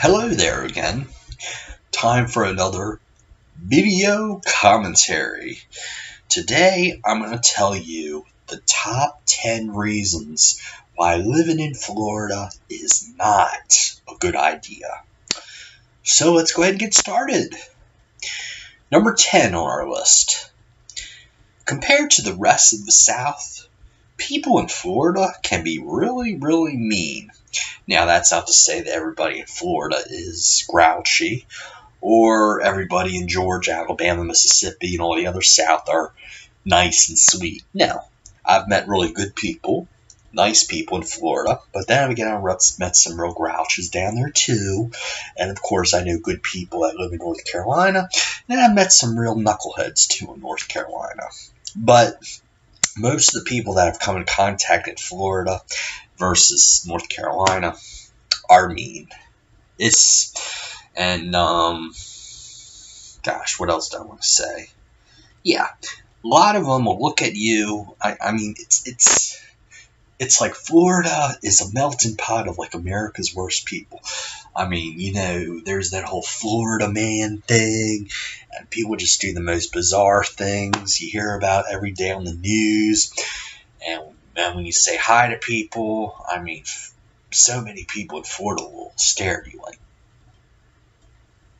Hello there again. Time for another video commentary. Today I'm going to tell you the top 10 reasons why living in Florida is not a good idea. So let's go ahead and get started. Number 10 on our list. Compared to the rest of the South, people in Florida can be really, really mean. Now, that's not to say that everybody in Florida is grouchy, or everybody in Georgia, Alabama, Mississippi, and all the other South are nice and sweet. No, I've met really good people, nice people in Florida, but then again, I've met some real grouches down there too. And of course, I know good people that live in North Carolina, and I've met some real knuckleheads too in North Carolina. But most of the people that have come in contact in Florida versus North Carolina are mean. Gosh, what else do I want to say? Yeah, a lot of them will look at you. I mean, it's like Florida is a melting pot of like America's worst people. I mean, you know, there's that whole Florida man thing, and people just do the most bizarre things you hear about every day on the news. And when you say hi to people, I mean, so many people in Florida will stare at you like,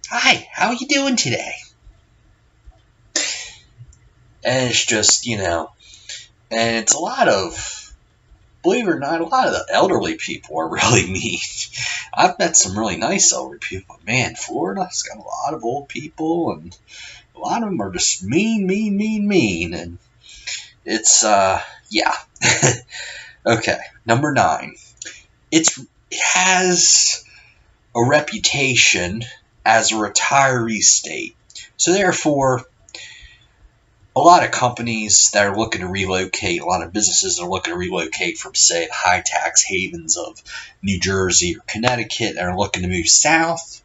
"Hi, how are you doing today?" And it's just, you know, and it's a lot of, believe it or not, a lot of the elderly people are really mean. I've met some really nice elderly people, but man, Florida's got a lot of old people, and a lot of them are just mean, and it's, yeah. Okay, number 9. It has a reputation as a retiree state. So therefore, a lot of companies that are looking to relocate, a lot of businesses that are looking to relocate from, say, the high tax havens of New Jersey or Connecticut that are looking to move south,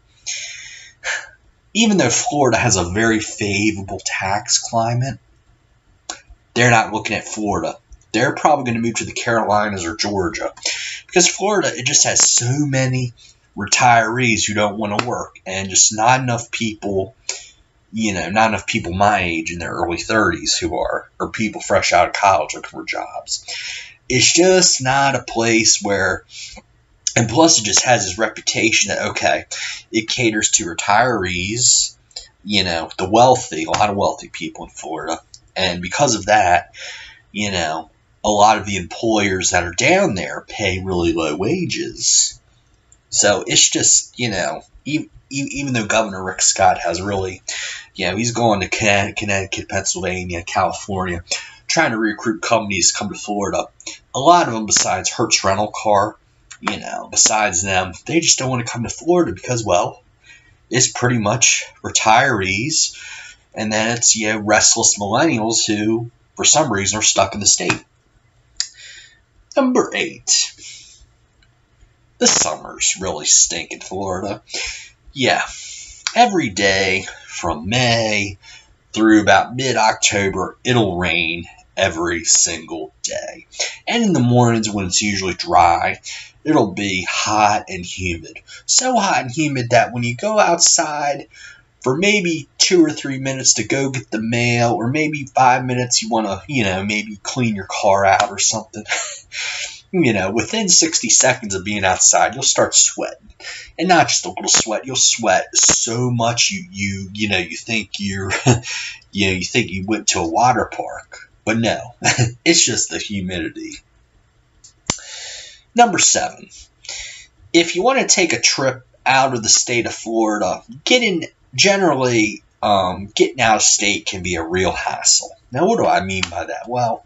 even though Florida has a very favorable tax climate, they're not looking at Florida. They're probably going to move to the Carolinas or Georgia, because Florida, it just has so many retirees who don't want to work, and just not enough people, you know, not enough people my age in their early 30s or people fresh out of college looking for jobs. It's just not a place where, and plus it just has this reputation that, okay, it caters to retirees, you know, the wealthy, a lot of wealthy people in Florida. And because of that, you know, a lot of the employers that are down there pay really low wages. So it's just, you know, even though Governor Rick Scott has really, you know, he's going to Connecticut, Pennsylvania, California, trying to recruit companies to come to Florida, a lot of them, besides Hertz Rental Car, you know, besides them, they just don't want to come to Florida because, well, it's pretty much retirees, and then it's, you know, restless millennials who, for some reason, are stuck in the state. Number 8. The summers really stink in Florida. Yeah, every day from May through about mid-October, it'll rain every single day. And in the mornings when it's usually dry, it'll be hot and humid. So hot and humid that when you go outside for maybe 2 or 3 minutes to go get the mail, or maybe 5 minutes you want to, you know, maybe clean your car out or something, you know, within 60 seconds of being outside, you'll start sweating. And not just a little sweat, you'll sweat so much you think you think you went to a water park. But no, it's just the humidity. Number 7. If you want to take a trip out of the state of Florida, getting out of state can be a real hassle. Now, what do I mean by that? Well,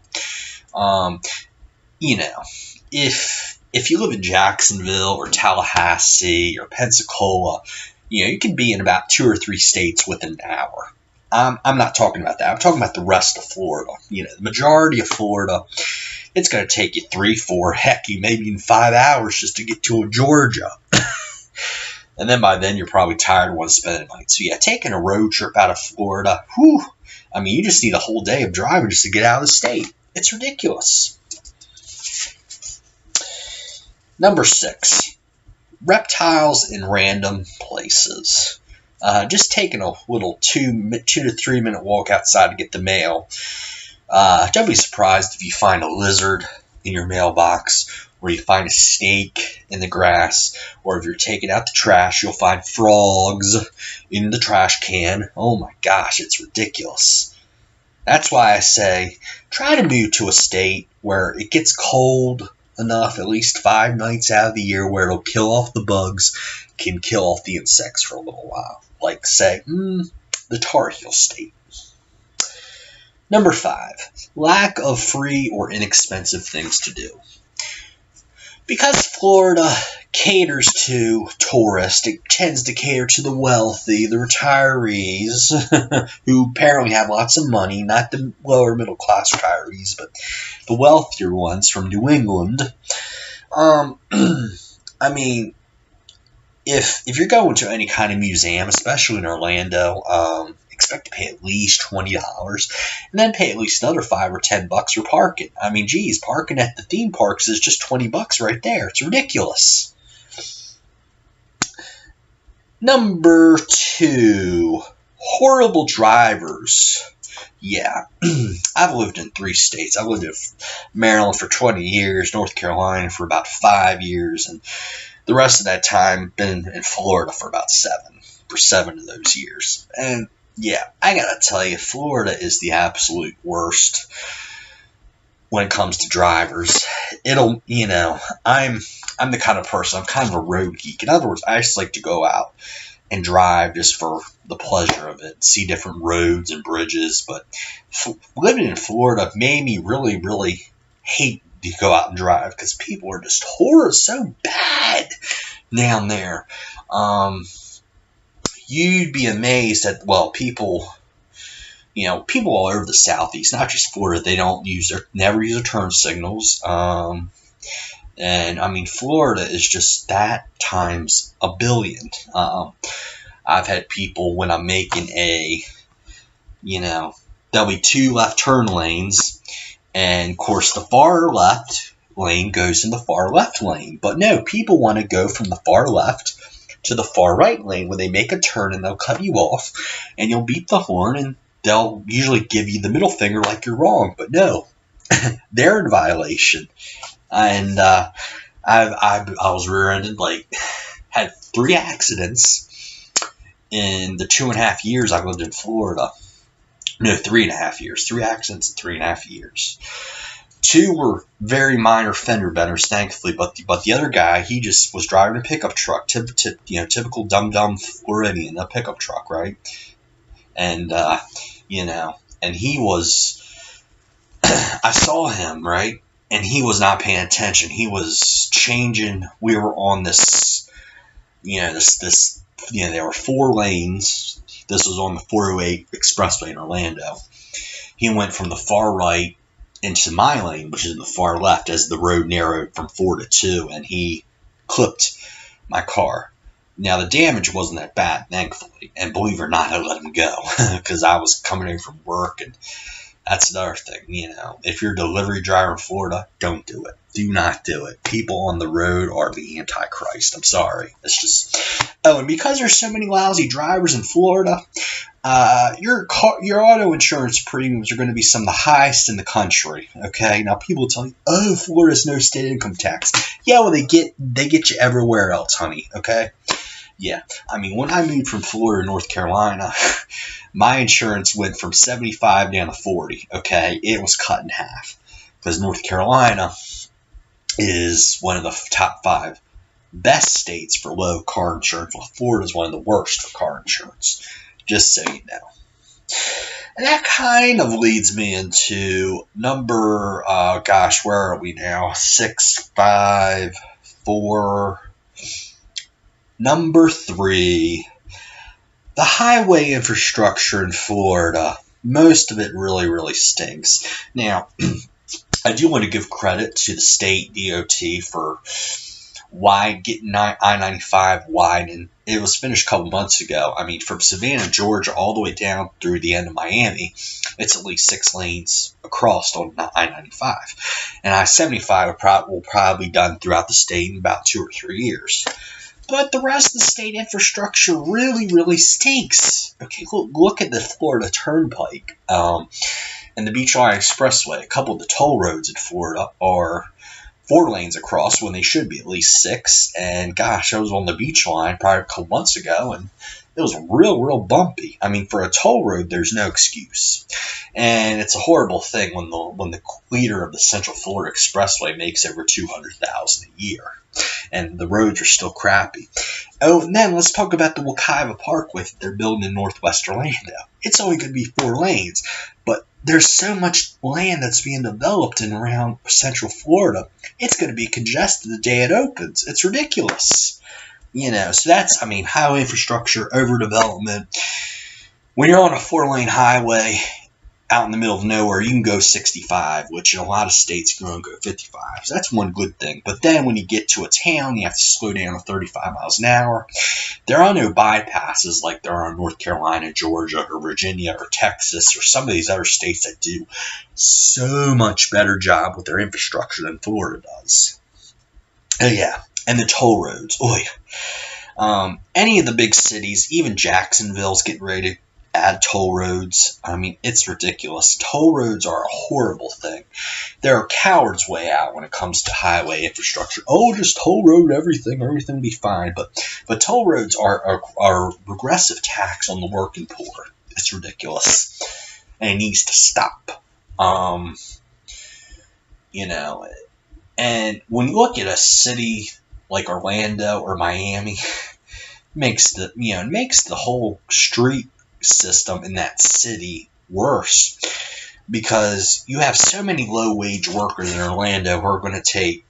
you know, if you live in Jacksonville or Tallahassee or Pensacola, you know, you can be in about 2 or 3 states within an hour. I'm not talking about that. I'm talking about the rest of Florida. You know, the majority of Florida, it's going to take you 3, 4, heck, maybe even 5 hours just to get to Georgia. And then by then, you're probably tired and want to spend the night. So yeah, taking a road trip out of Florida, whew, I mean, you just need a whole day of driving just to get out of the state. It's ridiculous. Number 6, reptiles in random places. Just taking a little 2 to 3 minute walk outside to get the mail. Don't be surprised if you find a lizard in your mailbox, or you find a snake in the grass, or if you're taking out the trash, you'll find frogs in the trash can. Oh my gosh, it's ridiculous. That's why I say try to move to a state where it gets cold enough at least 5 nights out of the year where it'll kill off the bugs, can kill off the insects for a little while. Like, say, the Tar Heel state. Number 5, lack of free or inexpensive things to do. Because Florida caters to tourists, it tends to cater to the wealthy, the retirees, who apparently have lots of money, not the lower middle class retirees, but the wealthier ones from New England. I mean, if you're going to any kind of museum, especially in Orlando, expect to pay at least $20, and then pay at least another $5 or $10 for parking. I mean, geez, parking at the theme parks is just $20 right there. It's ridiculous. Number 2, horrible drivers. Yeah, I've lived in 3 states. I've lived in Maryland for 20 years, North Carolina for about 5 years, and the rest of that time been in Florida for about 7 of those years. And yeah, I gotta tell you, Florida is the absolute worst when it comes to drivers. I'm the kind of person, I'm kind of a road geek. In other words, I just like to go out and drive just for the pleasure of it, see different roads and bridges. But living in Florida made me really, really hate to go out and drive because people are just so bad down there. You'd be amazed at, people all over the Southeast, not just Florida, they never use their turn signals. And I mean, Florida is just that times a billion. I've had people, when I'm making there'll be 2 left turn lanes, and of course the far left lane goes in the far left lane. But no, people want to go from the far left to the far right lane when they make a turn, and they'll cut you off, and you'll beep the horn, and they'll usually give you the middle finger like you're wrong. But no, they're in violation. And I was rear-ended, had 3 accidents in the 2.5 years I lived in Florida. No, 3.5 years. 3 accidents in 3.5 years. 2 were very minor fender benders, thankfully, but the other guy, he just was driving a pickup truck, typical dumb Floridian, a pickup truck, right? And and he was, I saw him, right, and he was not paying attention. He was changing. We were on this, there were 4 lanes. This was on the 408 expressway in Orlando. He went from the far right into my lane, which is in the far left, as the road narrowed from 4 to 2, and he clipped my car. Now, the damage wasn't that bad, thankfully, and believe it or not, I let him go, because I was coming in from work, and that's another thing, if you're a delivery driver in Florida, don't do it. Do not do it. People on the road are the Antichrist. I'm sorry. It's just... Oh, and because there's so many lousy drivers in Florida, your auto insurance premiums are going to be some of the highest in the country. Okay, now people tell you, "Oh, Florida's no state income tax." Yeah, well, they get you everywhere else, honey. Okay, yeah. I mean, when I moved from Florida to North Carolina, my insurance went from 75 down to 40. Okay, it was cut in half because North Carolina is one of the top 5 best states for low car insurance, while Florida is one of the worst for car insurance. Just so you know. And that kind of leads me into number, where are we now? 6, 5, 4. Number 3, the highway infrastructure in Florida. Most of it really, really stinks. Now, I do want to give credit to the state DOT for getting I-95 widened. It was finished a couple months ago. I mean, from Savannah, Georgia, all the way down through the end of Miami, it's at least 6 lanes across on I-95. And I-75 will probably be done throughout the state in about 2 or 3 years. But the rest of the state infrastructure really, really stinks. Okay, look at the Florida Turnpike and the Beach Line Expressway. A couple of the toll roads in Florida are 4 lanes across when they should be at least 6. And gosh, I was on the Beach Line probably a couple months ago, and it was real bumpy. I mean, for a toll road, there's no excuse. And it's a horrible thing when the leader of the Central Florida Expressway makes over $200,000 a year, and the roads are still crappy. Oh, and then let's talk about the Wekiva Parkway that they're building in Northwest Orlando. It's only going to be 4 lanes, but there's so much land that's being developed in around Central Florida. It's going to be congested the day it opens. It's ridiculous. So that's, I mean, highway infrastructure, overdevelopment. When you're on a 4-lane highway out in the middle of nowhere, you can go 65, which in a lot of states you can only go 55. So that's one good thing. But then when you get to a town, you have to slow down to 35 miles an hour. There are no bypasses like there are in North Carolina, Georgia, or Virginia, or Texas, or some of these other states that do so much better job with their infrastructure than Florida does. Oh, yeah. And the toll roads. Any of the big cities, even Jacksonville's getting ready to add toll roads. I mean, it's ridiculous. Toll roads are a horrible thing. There are cowards way out when it comes to highway infrastructure. Oh, just toll road everything will be fine. But toll roads are a regressive tax on the working poor. It's ridiculous. And it needs to stop. And when you look at a city like Orlando or Miami, makes the whole street system in that city worse, because you have so many low-wage workers in Orlando who are going to take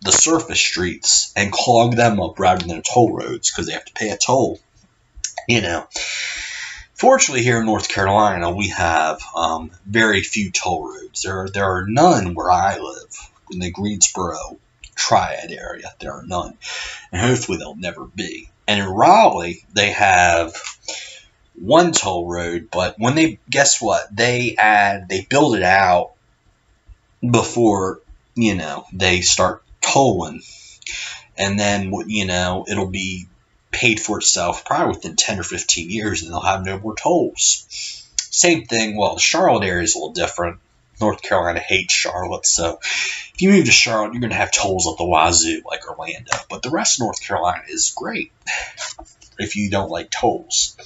the surface streets and clog them up rather than toll roads because they have to pay a toll. Fortunately, here in North Carolina, we have very few toll roads. There are none where I live in the Greensboro Triad area. There are none, and hopefully there'll never be. And in Raleigh, they have 1 toll road, but when they build it out before they start tolling, and then it'll be paid for itself probably within 10 or 15 years, and they'll have no more tolls. Same thing. Well, the Charlotte area is a little different. North Carolina hates Charlotte, so if you move to Charlotte, you're going to have tolls at the wazoo like Orlando. But the rest of North Carolina is great if you don't like tolls.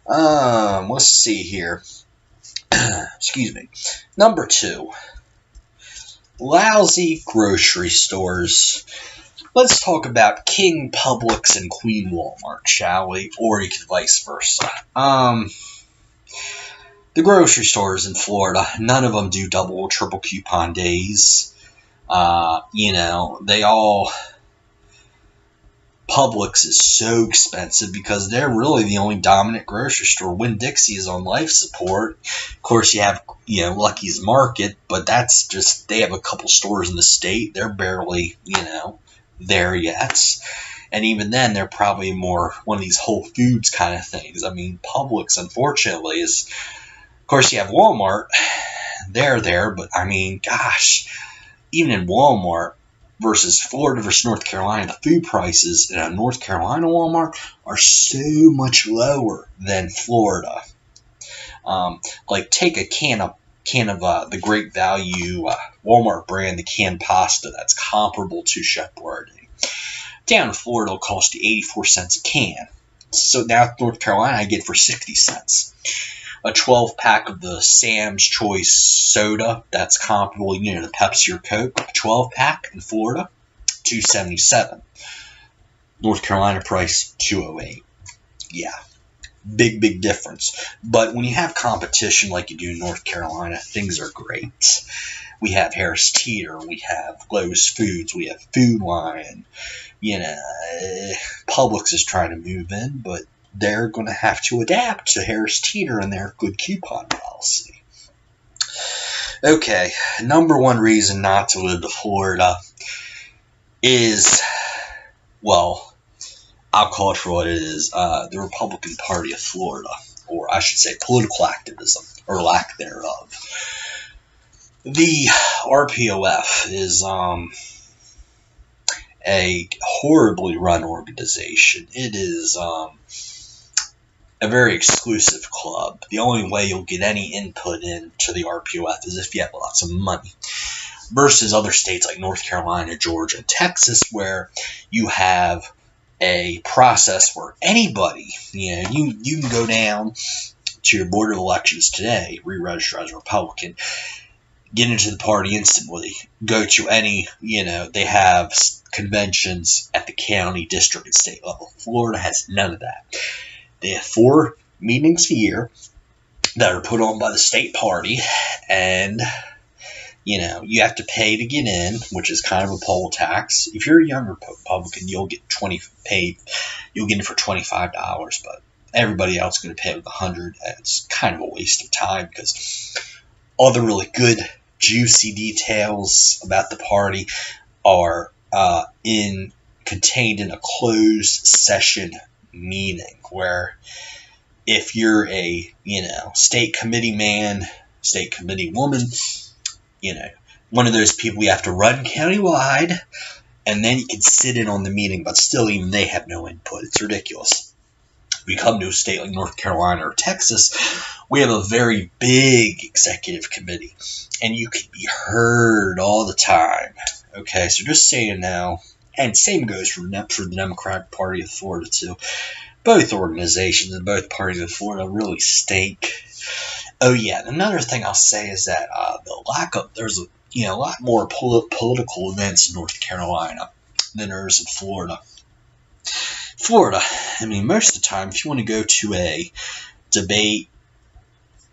Let's see here. Excuse me. Number 2, lousy grocery stores. Let's talk about King Publix and Queen Walmart, shall we? Or you could vice versa. The grocery stores in Florida, none of them do double or triple coupon days. They all... Publix is so expensive because they're really the only dominant grocery store. Winn-Dixie is on life support. Of course, you have, Lucky's Market, but that's just, they have a couple stores in the state. They're barely, there yet. And even then, they're probably more one of these Whole Foods kind of things. I mean, Publix, unfortunately, is... Of course, you have Walmart. They're there, but I mean, gosh, even in Walmart versus Florida versus North Carolina, the food prices in a North Carolina Walmart are so much lower than Florida. Like, take a can of the Great Value Walmart brand, the canned pasta that's comparable to Chef Boyardee. Down in Florida, it'll cost you 84 cents a can. So now in North Carolina, I get it for 60 cents. A 12-pack of the Sam's Choice soda that's comparable, to the Pepsi or Coke. A 12-pack in Florida, $2.77. North Carolina price, $2.08. Yeah, big difference. But when you have competition like you do in North Carolina, things are great. We have Harris Teeter, we have Lowe's Foods, we have Food Lion. Publix is trying to move in, but they're going to have to adapt to Harris Teeter and their good coupon policy. Okay, number 1 reason not to live to Florida is, well, I'll call it for what it is, the Republican Party of Florida, or I should say political activism, or lack thereof. The RPOF is a horribly run organization. It is a very exclusive club. The only way you'll get any input into the RPOF is if you have lots of money. Versus other states like North Carolina, Georgia, and Texas, where you have a process where anybody, you can go down to your board of elections today, re-register as a Republican, get into the party instantly, go to any, they have conventions at the county, district, and state level. Florida has none of that. They have 4 meetings a year that are put on by the state party, and you have to pay to get in, which is kind of a poll tax. If you're a younger Republican, you'll get You'll get in for $25, but everybody else is going to pay with $100. It's kind of a waste of time because all the really good, juicy details about the party are contained in a closed session meeting, where if you're a state committee man, state committee woman, one of those people, you have to run countywide, and then you can sit in on the meeting, but still even they have no input. It's ridiculous. We come to a state like North Carolina or Texas, we have a very big executive committee, and you can be heard all the time. Okay, so just so you know, and same goes for the Democratic Party of Florida too. Both organizations and both parties of Florida really stink. Oh yeah, another thing I'll say is that there's a lot more political events in North Carolina than there is in Florida. Florida, most of the time, if you want to go to a debate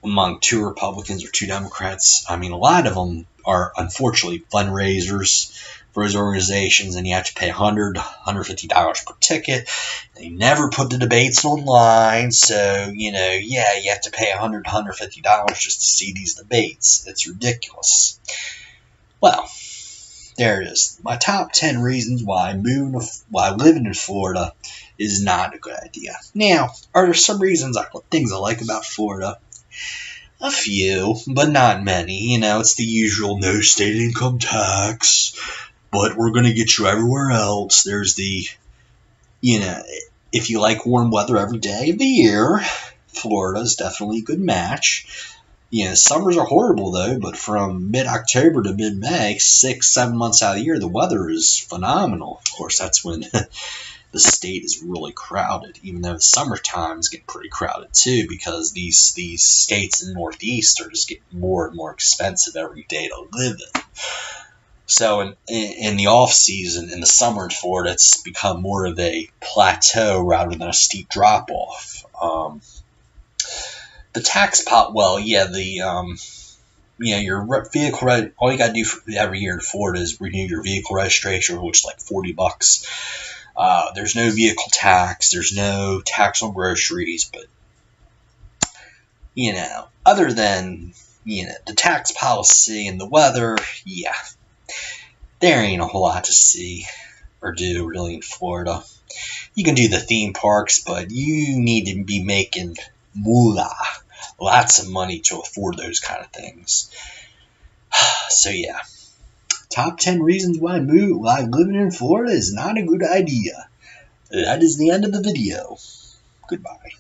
among 2 Republicans or 2 Democrats, a lot of them are unfortunately fundraisers for those organizations, and you have to pay $100, $150 per ticket. They never put the debates online, so, you have to pay $100, $150 just to see these debates. It's ridiculous. Well, there it is. My top 10 reasons why living in Florida is not a good idea. Now, are there some things I like about Florida? A few, but not many. It's the usual no state income tax, but we're going to get you everywhere else. There's the, if you like warm weather every day of the year, Florida is definitely a good match. Summers are horrible though, but from mid-October to mid-May, 6-7 months out of the year, the weather is phenomenal. Of course, that's when the state is really crowded, even though the summertime is getting pretty crowded too, because these states in the Northeast are just getting more and more expensive every day to live in. So in the off season, in the summer in Florida, it's become more of a plateau rather than a steep drop off. The tax pot, your vehicle, all you got to do every year in Florida is renew your vehicle registration, which is like $40. There's no vehicle tax. There's no tax on groceries, but, other than, the tax policy and the weather, there ain't a whole lot to see or do really in Florida. You can do the theme parks, but you need to be making moolah, lots of money to afford those kind of things. So top 10 reasons why living in Florida is not a good idea. That is the end of the video. Goodbye.